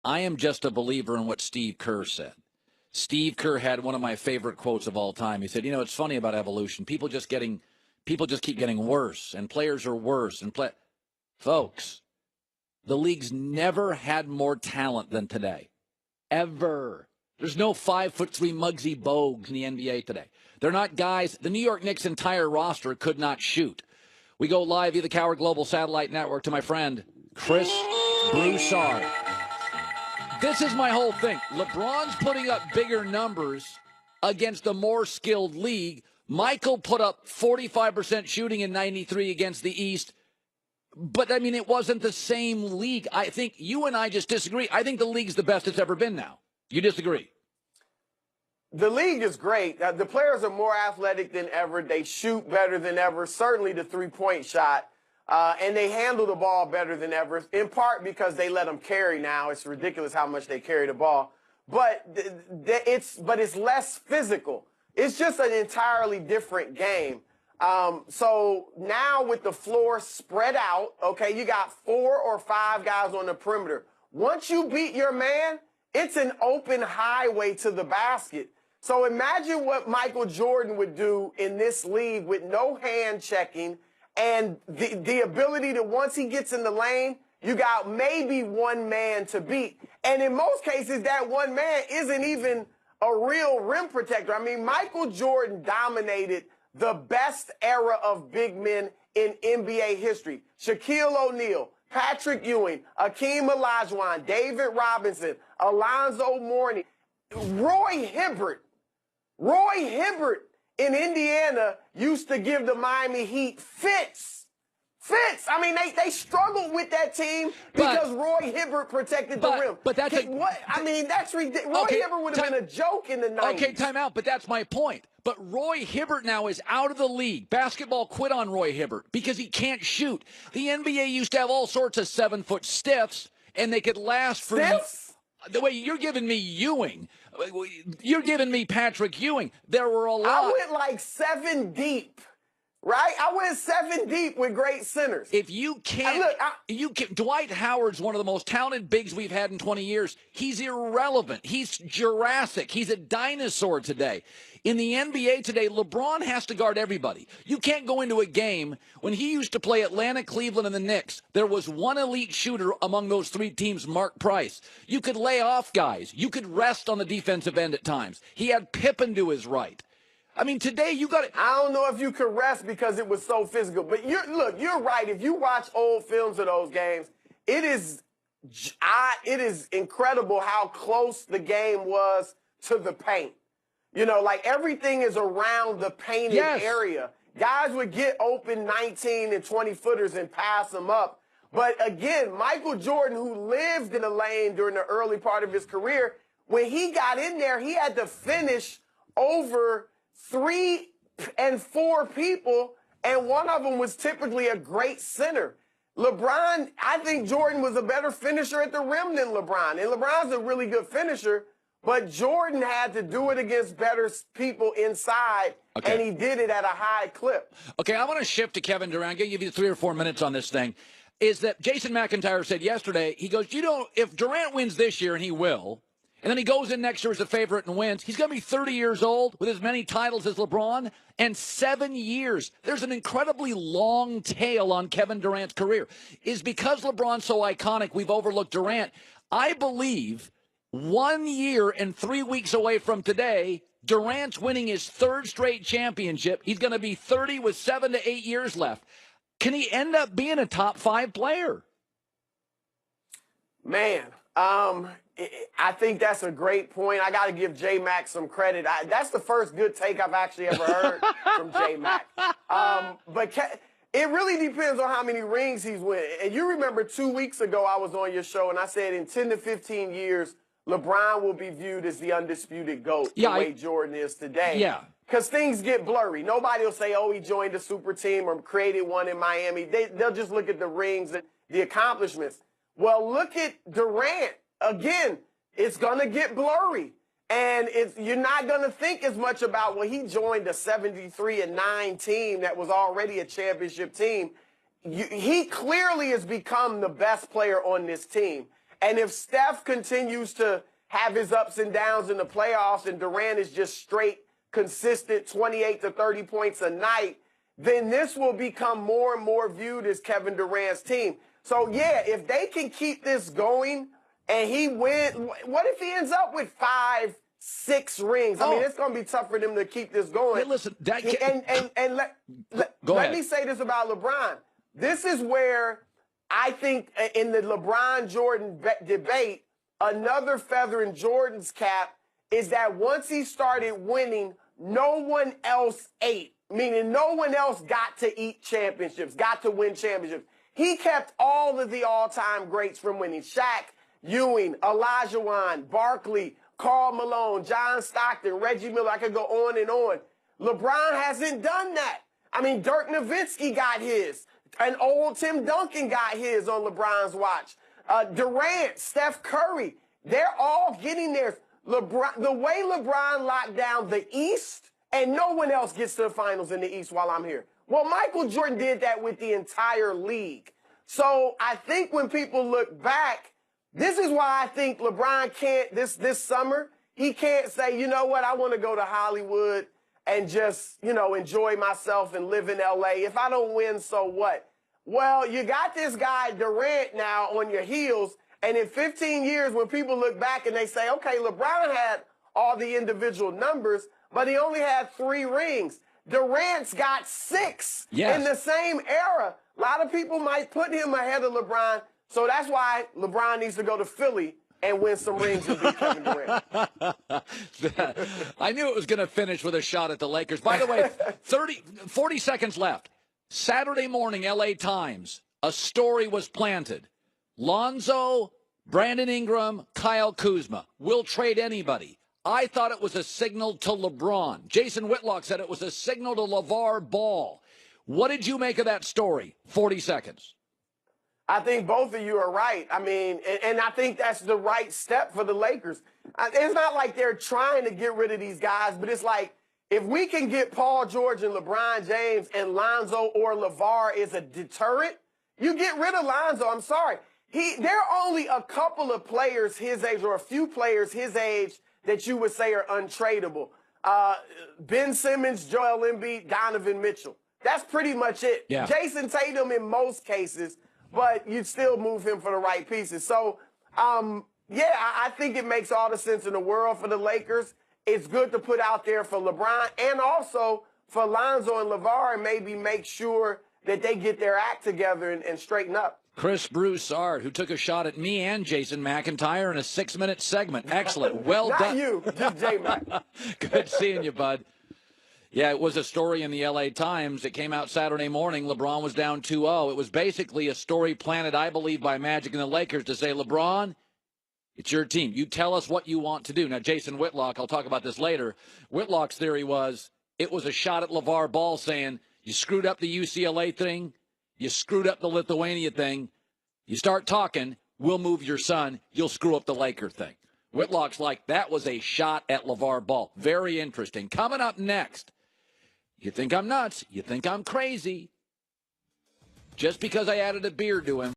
I am just a believer in what Steve Kerr said. Steve Kerr had one of my favorite quotes of all time. He said, it's funny about evolution. People just keep getting worse, and players are worse. Folks, the league's never had more talent than today. Ever. There's no 5'3" Muggsy Bogues in the NBA today. They're not guys. The New York Knicks' entire roster could not shoot. We go live via the Coward Global Satellite Network to my friend, Chris Broussard. This is my whole thing. LeBron's putting up bigger numbers against a more skilled league. Michael put up 45% shooting in 93 against the East. But, it wasn't the same league. I think you and I just disagree. I think the league's the best it's ever been now. You disagree? The league is great. The players are more athletic than ever. They shoot better than ever, certainly the three-point shot. And they handle the ball better than ever, in part because they let them carry now. It's ridiculous how much they carry the ball. But it's less physical. It's just an entirely different game. So now with the floor spread out, okay, you got 4 or 5 guys on the perimeter. Once you beat your man, it's an open highway to the basket. So imagine what Michael Jordan would do in this league with no hand checking and the ability to, once he gets in the lane, you got maybe one man to beat. And in most cases, that one man isn't even a real rim protector. Michael Jordan dominated the best era of big men in NBA history. Shaquille O'Neal, Patrick Ewing, Akeem Olajuwon, David Robinson, Alonzo Mourning, Roy Hibbert. Roy Hibbert in Indiana used to give the Miami Heat fits. They struggled with that team because Roy Hibbert protected the rim. But that's that's ridiculous. Roy Hibbert would have been a joke in the 90s. Okay, time out, but that's my point. But Roy Hibbert now is out of the league. Basketball quit on Roy Hibbert because he can't shoot. The NBA used to have all sorts of 7-foot stiffs, and they could last for... Stiffs? The way you're giving me Ewing. You're giving me Patrick Ewing. There were a lot. I went like 7 deep. Right? I went 7 deep with great centers. If you can't, Dwight Howard's one of the most talented bigs we've had in 20 years. He's irrelevant. He's Jurassic. He's a dinosaur today. In the NBA today, LeBron has to guard everybody. You can't go into a game. When he used to play Atlanta, Cleveland, and the Knicks, there was one elite shooter among those 3 teams, Mark Price. You could lay off guys. You could rest on the defensive end at times. He had Pippen to his right. Today you got it. I don't know if you could rest because it was so physical. But you're right. If you watch old films of those games, it is incredible how close the game was to the paint. Everything is around the painted area. Guys would get open 19 and 20 footers and pass them up. But again, Michael Jordan, who lived in the lane during the early part of his career, when he got in there, he had to finish over 3 and 4 people, and one of them was typically a great center. LeBron, I think Jordan was a better finisher at the rim than LeBron. And LeBron's a really good finisher, but Jordan had to do it against better people inside, and he did it at a high clip. Okay, I want to shift to Kevin Durant. I'm going to give you 3 or 4 minutes on this thing. Is that Jason McIntyre said yesterday, he goes, if Durant wins this year, and he will, and then he goes in next year as a favorite and wins, he's going to be 30 years old with as many titles as LeBron and 7 years. There's an incredibly long tail on Kevin Durant's career. Is because LeBron's so iconic, we've overlooked Durant. I believe 1 year and 3 weeks away from today, Durant's winning his 3rd straight championship. He's going to be 30 with 7 to 8 years left. Can he end up being a top 5 player? Man, I think that's a great point. I got to give J-Mac some credit. That's the first good take I've actually ever heard from J-Mac. But it really depends on how many rings he's winning. And you remember 2 weeks ago I was on your show, and I said in 10 to 15 years, LeBron will be viewed as the undisputed GOAT the way Jordan is today. Yeah. Because things get blurry. Nobody will say, he joined a super team or created one in Miami. They'll just look at the rings and the accomplishments. Well, look at Durant. Again, it's going to get blurry. And you're not going to think as much about, he joined a 73-9 team that was already a championship team. He clearly has become the best player on this team. And if Steph continues to have his ups and downs in the playoffs and Durant is just straight, consistent 28 to 30 points a night, then this will become more and more viewed as Kevin Durant's team. So, yeah, if they can keep this going and he wins, what if he ends up with 5, 6 rings? I mean, it's going to be tough for them to keep this going. Hey, listen, let me say this about LeBron. This is where I think in the LeBron-Jordan debate, another feather in Jordan's cap is that once he started winning, no one else ate, meaning no one else got to eat championships, got to win championships. He kept all of the all-time greats from winning. Shaq, Ewing, Olajuwon, Barkley, Karl Malone, John Stockton, Reggie Miller. I could go on and on. LeBron hasn't done that. I mean, Dirk Nowitzki got his. And old Tim Duncan got his on LeBron's watch. Durant, Steph Curry, they're all getting theirs. LeBron, the way LeBron locked down the East, and no one else gets to the finals in the East while I'm here. Well, Michael Jordan did that with the entire league. So I think when people look back, this is why I think LeBron can't, this summer, he can't say, you know what, I want to go to Hollywood and just, enjoy myself and live in L.A. If I don't win, so what? Well, you got this guy Durant now on your heels, and in 15 years when people look back and they say, okay, LeBron had all the individual numbers, but he only had 3 rings. Durant's got 6 in the same era. A lot of people might put him ahead of LeBron, so that's why LeBron needs to go to Philly and win some rings and beat Kevin Durant. I knew it was going to finish with a shot at the Lakers. By the way, 40 seconds left. Saturday morning, L.A. Times, a story was planted. Lonzo, Brandon Ingram, Kyle Kuzma will trade anybody. I thought it was a signal to LeBron. Jason Whitlock said it was a signal to LeVar Ball. What did you make of that story? 40 seconds. I think both of you are right. I mean, and I think that's the right step for the Lakers. It's not like they're trying to get rid of these guys, but it's like, if we can get Paul George and LeBron James and Lonzo or LeVar as a deterrent, you get rid of Lonzo. I'm sorry. There are only a couple of players his age or a few players his age that you would say are untradeable. Ben Simmons, Joel Embiid, Donovan Mitchell. That's pretty much it. Yeah. Jason Tatum in most cases, but you'd still move him for the right pieces. So, I think it makes all the sense in the world for the Lakers. It's good to put out there for LeBron and also for Lonzo and LeVar and maybe make sure that they get their act together and straighten up. Chris Broussard, who took a shot at me and Jason McIntyre in a 6-minute segment. Excellent. Well Not done. Not you, just J-Mac. Good seeing you, bud. Yeah, it was a story in the L.A. Times. It came out Saturday morning. LeBron was down 2-0. It was basically a story planted, I believe, by Magic and the Lakers to say, LeBron, it's your team. You tell us what you want to do. Now, Jason Whitlock, I'll talk about this later. Whitlock's theory was it was a shot at LeVar Ball saying, you screwed up the UCLA thing. You screwed up the Lithuania thing. You start talking, we'll move your son. You'll screw up the Laker thing. Whitlock's like, that was a shot at LeVar Ball. Very interesting. Coming up next, you think I'm nuts. You think I'm crazy. Just because I added a beer to him.